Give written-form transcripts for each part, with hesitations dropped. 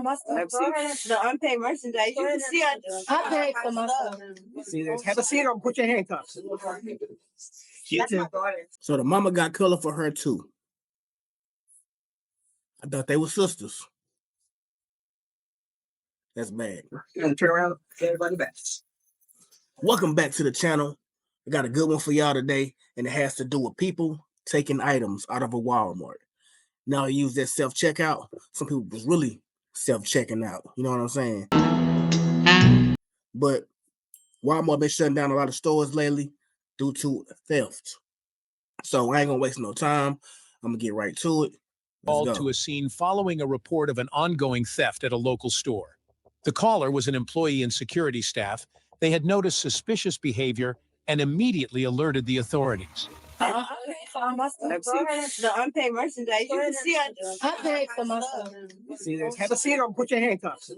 my stuff. Go ahead. The unpaid merchandise. You can see I paid for my stuff. See this? Have a seat or put your handcuffs. So the mama got color for her too. I thought they were sisters. That's bad. You're gonna turn around, get everybody back. Welcome back to the channel. I got a good one for y'all today, and it has to do with people taking items out of a Walmart. Now I use that self-checkout. Some people was really self-checking out. You know what I'm saying? But Walmart been shutting down a lot of stores lately due to theft. So I ain't gonna waste no time. I'm gonna get right to it. Called to a scene following a report of an ongoing theft at a local store. The caller was an employee and security staff. They had noticed suspicious behavior and immediately alerted the authorities. I paid for my stuff. Go ahead. The unpaid merchandise. You can see I paid for my stuff. See this? Have a seat or put your handcuffs.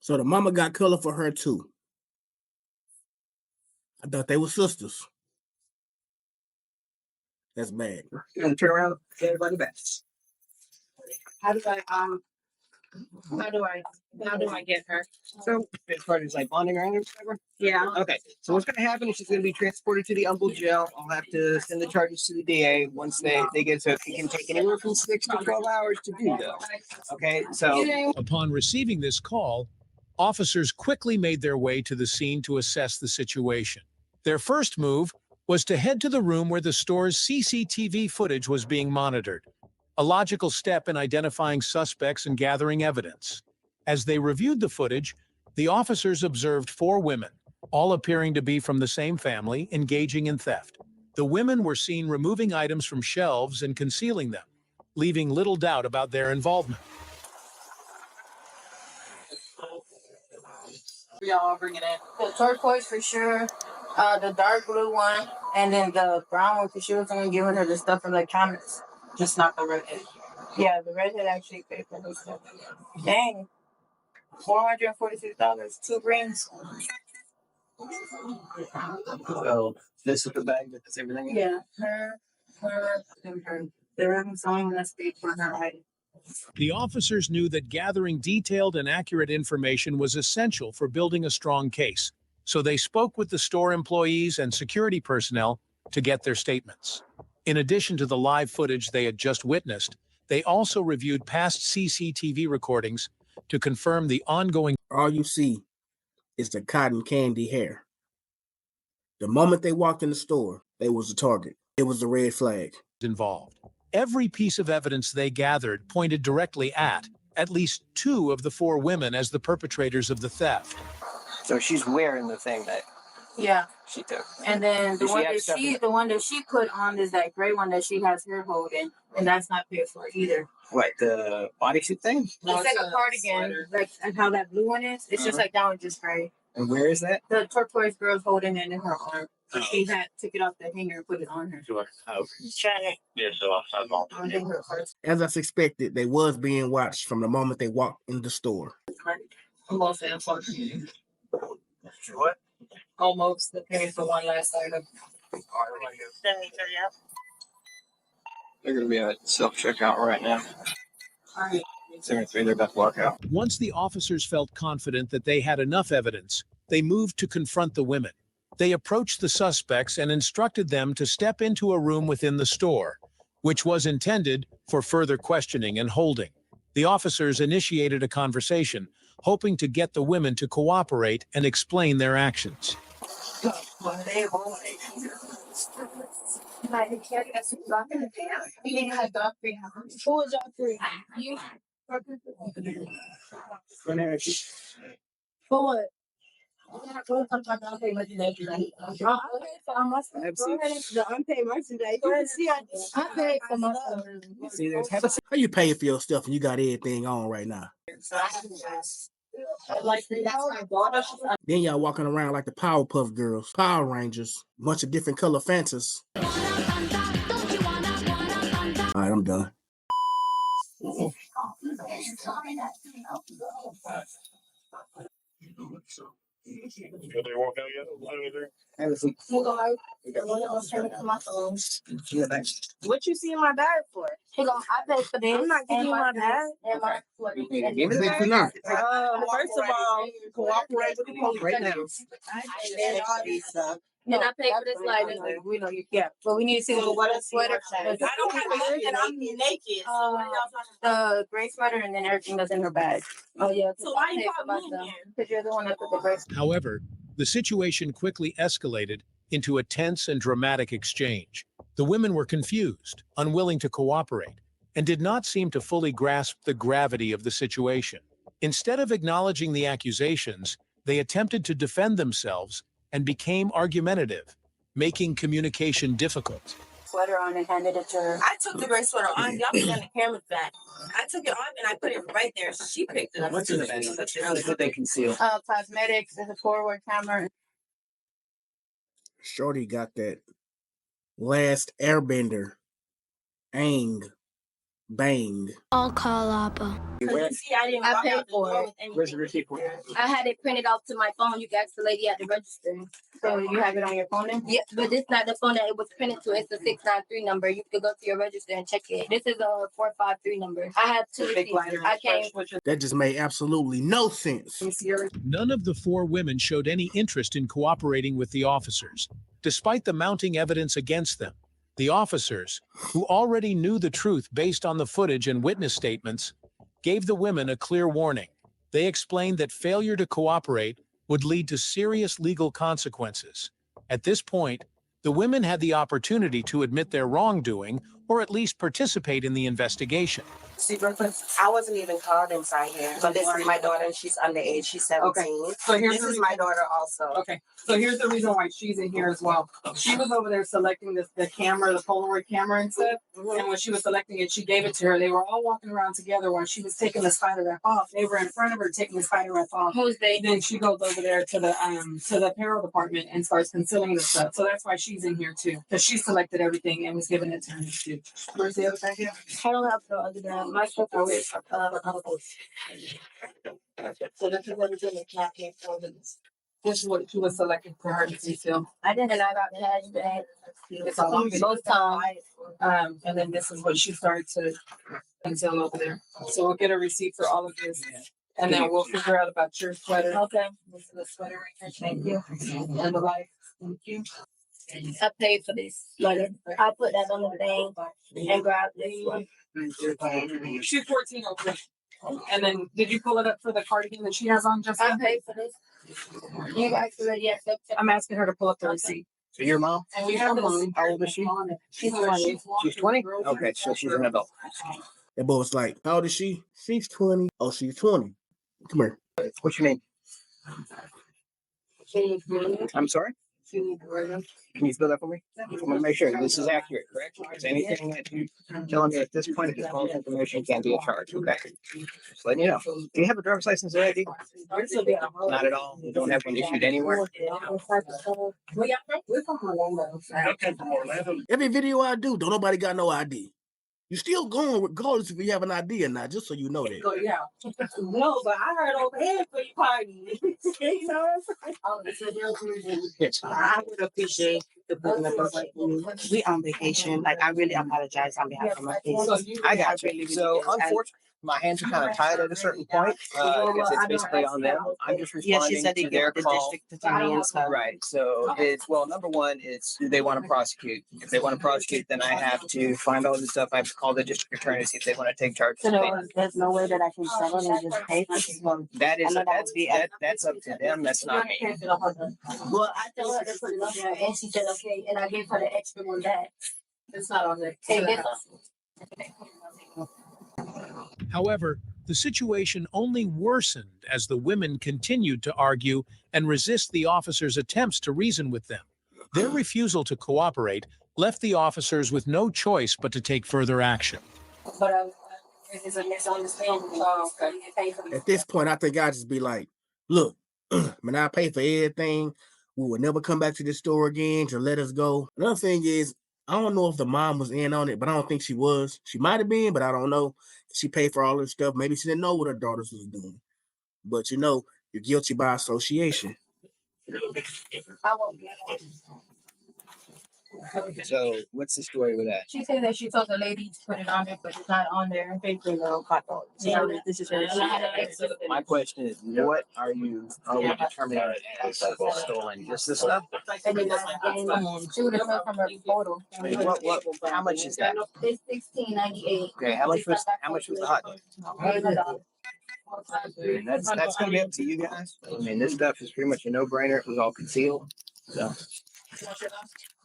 So the mama got color for her too. I thought they were sisters. That's bad. You're gonna turn around, get everybody back. How do I get her? So as far as like bonding her or whatever. Yeah. Okay. So what's gonna happen is she's gonna be transported to the Humboldt jail. I'll have to send the charges to the DA once they get to it. It can take anywhere from 6 to 12 hours to do though. Okay. So Upon receiving this call, officers quickly made their way to the scene to assess the situation. Their first move was to head to the room where the store's CCTV footage was being monitored, a logical step in identifying suspects and gathering evidence. As they reviewed the footage, the officers observed 4 women, all appearing to be from the same family, engaging in theft. The women were seen removing items from shelves and concealing them, leaving little doubt about their involvement. Y'all bring it in. The turquoise for sure, the dark blue one, and then the brown one because she was only giving her the stuff from the electronics. Just not the redhead. Yeah, the redhead actually paid for her stuff. Dang. $446, 2 rings. so this is the bag that has everything in it? Yeah, her. They're having someone that's paid for her item. The officers knew that gathering detailed and accurate information was essential for building a strong case, so they spoke with the store employees and security personnel to get their statements. In addition to the live footage they had just witnessed, they also reviewed past CCTV recordings to confirm the ongoing. All you see is the cotton candy hair. The moment they walked in the store, they was a target. It was a red flag. Involved. Every piece of evidence they gathered pointed directly at least 2 of the 4 women as the perpetrators of the theft. So she's wearing the thing that Yeah. she took. And then the one that she put on is that gray one that she has her holding, and that's not paid for either. What, the bodysuit thing? No, it's like a cardigan, like and how that blue one is. It's just like that one, just gray. And where is that? The turquoise girl's holding it in her arm. She had took it off the hanger and put it on her. Sure. Oh. As I suspected, they was being watched from the moment they walked in the store. Almost. What? Almost the paying for one last item. They're gonna be at self-checkout right now. Alright. 73, they're about to walk out. Once the officers felt confident that they had enough evidence, they moved to confront the women. They approached the suspects and instructed them to step into a room within the store, which was intended for further questioning and holding. The officers initiated a conversation, hoping to get the women to cooperate and explain their actions. Who is y'all 3? You. For what? The unpaid merchandise. You can see I paid for my stuff. See this? Have a seat. How you paying for your stuff and you got everything on right now? Like Then y'all walking around like the Powerpuff Girls, Power Rangers, bunch of different color Fantas. All right, I'm done. They won't know yet. Have a seat. Here go my, my phone. Yeah, thanks. What you see in my bag for? Here go, I paid for this. I'm not giving you my bag. And my Give me the bag. Not. First of all, cooperate with the police Right now. and all these stuff. And I paid for this lighter. We know you yeah, but we need to see what sweater. I don't have a and I'm naked. So what are y'all talking about? The gray sweater and then everything that's in her bag. Oh yeah. So why you call me then? Because you're the one that put the gray. However, the situation quickly escalated into a tense and dramatic exchange. The women were confused, unwilling to cooperate, and did not seem to fully grasp the gravity of the situation. Instead of acknowledging the accusations, they attempted to defend themselves and became argumentative, making communication difficult. Sweater on and handed it to her. I took the gray sweater on. Y'all put on the camera's back. I took it off and I put it right there. She picked it up. What's in the bag? What they conceal? Cosmetics, there's a forward camera. Shorty got that last airbender. Aang. Bang. I'll call Appa. See, I didn't I walk paid out the for door it. with anything. Where's the receipt for? I had it printed off to my phone. You can ask the lady at the register. So you have it on your phone then? Yeah, but this not the phone that it was printed to. It's a 693 number. You could go to your register and check it. This is a 453 number. I have two Big receipts. lighter. I came. That just made absolutely no sense. None of the four women showed any interest in cooperating with the officers, despite the mounting evidence against them. The officers, who already knew the truth based on the footage and witness statements, gave the women a clear warning. They explained that failure to cooperate would lead to serious legal consequences. At this point, the women had the opportunity to admit their wrongdoing or at least participate in the investigation. See, I wasn't even called inside here. But this is my daughter and she's underage. She's 17. So here's This the is my daughter also. Okay, so here's the reason why she's in here as well. She was over there selecting the camera, the Polaroid camera and stuff. And when she was selecting it, she gave it to her. They were all walking around together when she was taking the spider wrap off. They were in front of her taking the spider wrap off. Who's they? Then she goes over there to the apparel department and starts concealing the stuff. So that's why she's in here too, because she selected everything and was giving it to her too. Where's the other bag here? I don't have the other than my stuff. So this is what is in the cat came for this. This is what she was selecting for her to conceal. I didn't. And I got the hashtag. It's a long Both times. And then this is what she started to conceal over there. So we'll get a receipt for all of this. And then we'll figure out about your sweater. Okay. This is the sweater right here. Thank you. And the light. Thank you. I paid for this. Like, I put that on the thing and grabbed this one. She's 14 over there. And then did you pull it up for the cardigan that she has on, I Jessica? paid for this. You guys already accepted. I'm asking her to pull up the receipt. So your mom? And we have this. How old is she? She's 20. She's 20? Okay, so she's an adult. That boy was like, how old is she? She's 20. Oh, she's 20. Come here. What you mean? I'm sorry? Can you spell that for me? I want to make sure this is accurate, correct? Is anything that you telling me at this point is false information can be a charge, okay? Just letting you know. Do you have a driver's license or ID? Not at all. You don't have one issued anywhere? Every video I do, don't nobody got no ID. You still going regardless if you have an ID or not, just so you know that. So, yeah. No, but I heard over here for you party. You know I would appreciate the booking of us. We on vacation. Like I really apologize on behalf of my kids. I got really, you. really So do. And- unfortunately, my hands are kind of tied at a certain point, because it's basically on them. I'm just Yeah, she responding said they to get their the call. district attorney and stuff. Right, so it's, well, number one, it's, do they want to prosecute? If they want to prosecute, then I have to find all this stuff. I have to call the district attorney, see if they want to take charges. So there's no way that I can settle and just pay for this one. That is, I know that would be- that's up to them, that's not me. Well, I told her to put it on there and she said, okay. And I gave her the extra one back. It's not on there. And this- However, the situation only worsened as the women continued to argue and resist the officers' attempts to reason with them. Their refusal to cooperate left the officers with no choice but to take further action. But it's a misunderstanding. Oh, okay. You pay for At this point, I think I'd just be like, look, man, I pay for everything. We will never come back to this store again to let us go. Another thing is, I don't know if the mom was in on it, but I don't think she was. She might have been, but I don't know. She paid for all this stuff. Maybe she didn't know what her daughters was doing. But you know, you're guilty by association. I won't be. So what's the story with that? She said that she told the lady to put it on there, but it's not on there. This is her. My question is, what are we determining as stolen? Just this stuff? She would have told from her photo. How much is that? It's $16.98. Okay, how much was the hot dog? $8. And that's gonna be up to you guys. I mean, this stuff is pretty much a no-brainer. It was all concealed. So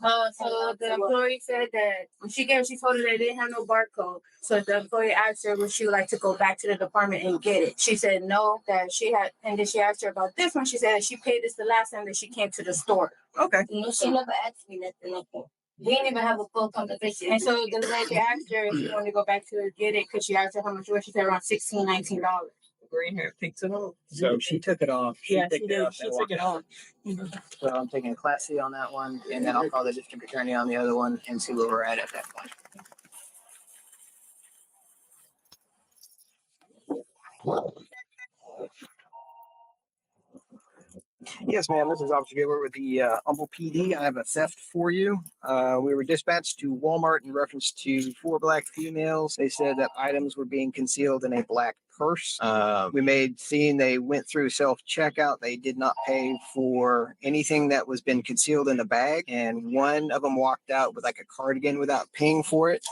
So the employee said that when she told her they didn't have no barcode. So the employee asked her would she like to go back to the department and get it. She said no, that she had, and then she asked her about this one. She said that she paid this the last time that she came to the store. okay. No, she never asked me nothing. We didn't even have a full conversation. And so the lady asked her if she wanted to go back to get it because she asked her how much it was. She said around $16, $19. Green hair picks it up. So she took it off. Yeah, picked she did. up She and took walked it out. off. So I'm taking a Class C on that one, and then I'll call the district attorney on the other one and see where we're at that point. Yes, ma'am. This is Officer Gilbert with the Humble PD. I have a theft for you. We were dispatched to Walmart in reference to 4 black females. They said that items were being concealed in a black purse. We made seeing they went through self-checkout. They did not pay for anything that was been concealed in the bag. And one of them walked out with like a cardigan without paying for it.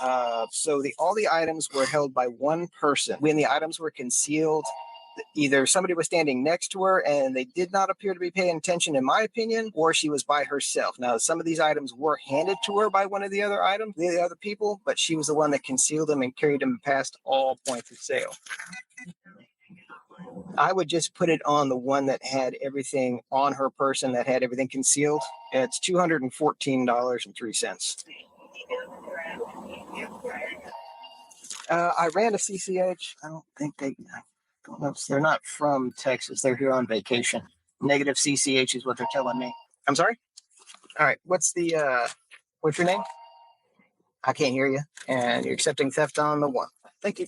So all the items were held by one person. When the items were concealed, either somebody was standing next to her and they did not appear to be paying attention, in my opinion, or she was by herself. Now, some of these items were handed to her by one of the other people, but she was the one that concealed them and carried them past all points of sale. I would just put it on the one that had everything on her person, that had everything concealed. It's $214.03. I ran a CCH. I don't know if they're not from Texas. They're here on vacation. Negative CCH is what they're telling me. I'm sorry? All right. What's your name? I can't hear you. And you're accepting theft on the one. Thank you.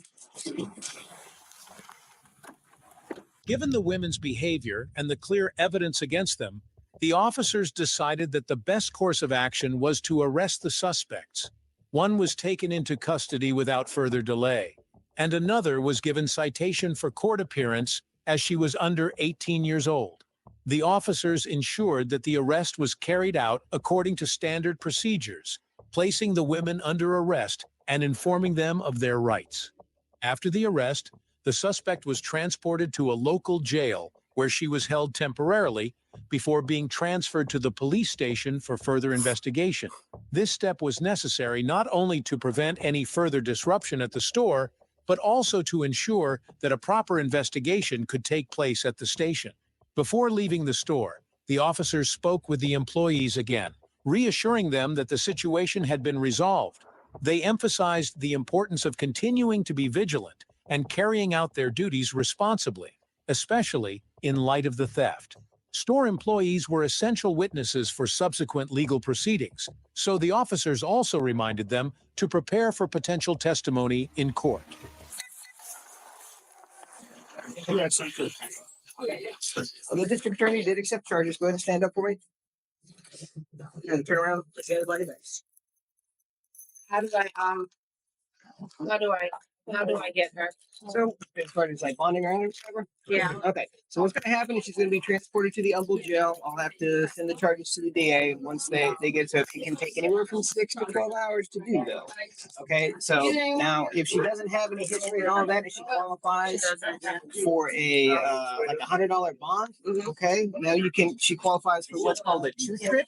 Given the women's behavior and the clear evidence against them, the officers decided that the best course of action was to arrest the suspects. One was taken into custody without further delay, and another was given citation for court appearance as she was under 18 years old. The officers ensured that the arrest was carried out according to standard procedures, placing the women under arrest and informing them of their rights. After the arrest, the suspect was transported to a local jail where she was held temporarily before being transferred to the police station for further investigation. This step was necessary not only to prevent any further disruption at the store, but also to ensure that a proper investigation could take place at the station. Before leaving the store, the officers spoke with the employees again, reassuring them that the situation had been resolved. They emphasized the importance of continuing to be vigilant and carrying out their duties responsibly, especially in light of the theft. Store employees were essential witnesses for subsequent legal proceedings, so the officers also reminded them to prepare for potential testimony in court. The district attorney did accept charges. Go ahead and stand up for me. And turn around. Let's get everybody back. How do I get her? So, as far as like bonding or whatever? Yeah. Okay. So what's going to happen is she's going to be transported to the Humble jail. I'll have to send the charges to the DA once they get to it. It can take anywhere from 6 to 12 hours to do though. Okay. So now if she doesn't have any history and all that, and she qualifies for a like $100 bond, okay. Now she qualifies for what's called a two trip.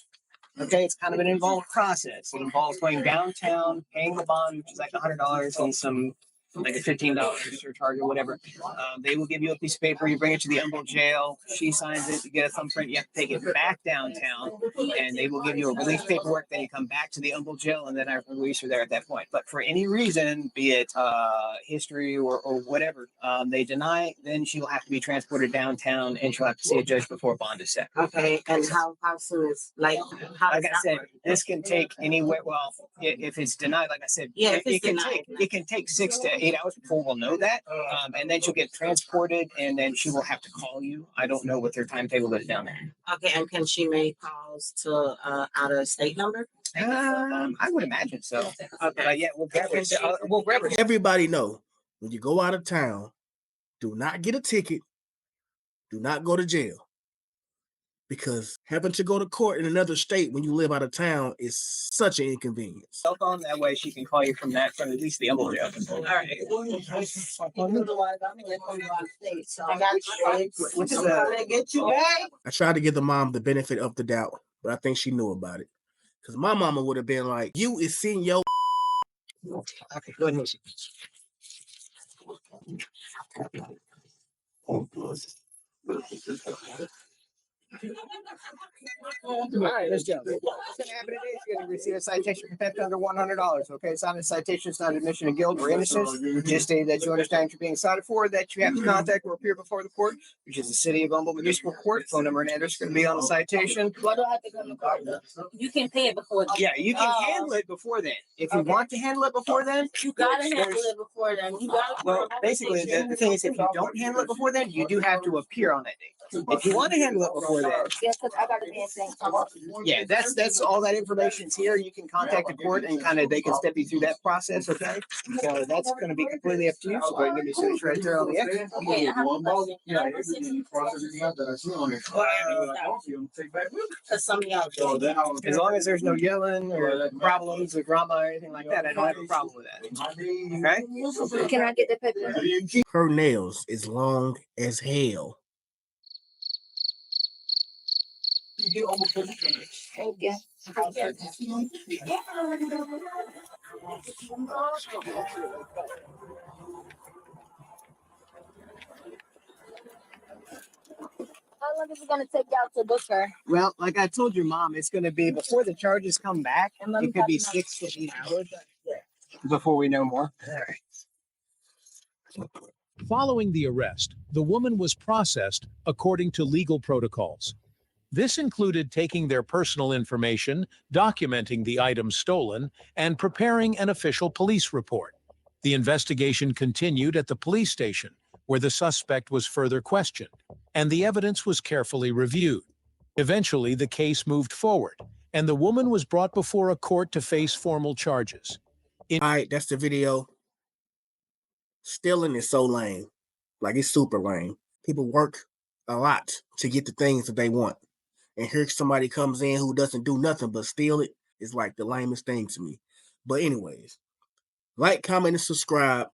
Okay, it's kind of an involved process. It involves going downtown, paying the bond, which is like $100, and some like a $15 surcharge or whatever. They will give you a piece of paper. You bring it to the Humble jail. She signs it. You get a thumbprint. You have to take it back downtown, and they will give you a release paperwork. Then you come back to the Humble jail, and then I release her there at that point. But for any reason, be it history or whatever, they deny, then she will have to be transported downtown, and she'll have to see a judge before bond is set. Okay, and how soon is like how Like I said, this can take anywhere. Well, if it's denied, like I said, Yeah, if it's it can denied. take 6 to 8 hours before we'll know that. And then she'll get transported, and then she will have to call you. I don't know what their timetable is down there. Okay, and can she make calls to out of state number? I would imagine so. But yeah, we'll grab it. We'll grab it. Everybody know when you go out of town, do not get a ticket, do not go to jail. Because having to go to court in another state when you live out of town is such an inconvenience. Cell phone, that way she can call you from that, from at least the envelope. All right. What's get you back? I tried to give the mom the benefit of the doubt, but I think she knew about it. Because my mama would have been like, you is seeing your. Okay, go ahead. All right, let's go. What's gonna happen today is you're gonna receive a citation for theft under $100. Okay, it's not a citation, it's not admission of guilt or innocence. Just state that you understand you're being cited for, that you have to contact or appear before the court, which is the City of Humboldt Municipal Court. Phone number and address are gonna be on the citation. Why do I have to go in the car though? You can pay it before. Yeah, you can handle it before then. If you want to handle it before then, You gotta handle it before then. You gotta. well, basically, the thing is, if you don't handle it before then, you do have to appear on that date. If you want to handle it before then, Yeah, because I gotta be in St. Paul. yeah, that's all that information's here. You can contact the court and kind of they can step you through that process. Okay, so that's going to be completely up to you. So go ahead and give me a signature right there on the exit. Okay, Cause some of y'all. As long as there's no yelling or problems or drama or anything like that, I don't have a problem with that. Okay. Can I get the paper? Her nails is long as hell. Thank you. How long is it gonna take y'all to book her? Well, like I told your mom, it's going to be before the charges come back. It could be 6 to 8 hours before we know more. All right. Following the arrest, the woman was processed according to legal protocols. This included taking their personal information, documenting the items stolen, and preparing an official police report. The investigation continued at the police station, where the suspect was further questioned, and the evidence was carefully reviewed. Eventually, the case moved forward, and the woman was brought before a court to face formal charges. All right, that's the video. Stealing is so lame. Like, it's super lame. People work a lot to get the things that they want. And here somebody comes in who doesn't do nothing but steal it. It's like the lamest thing to me. But anyways, like, comment, and subscribe.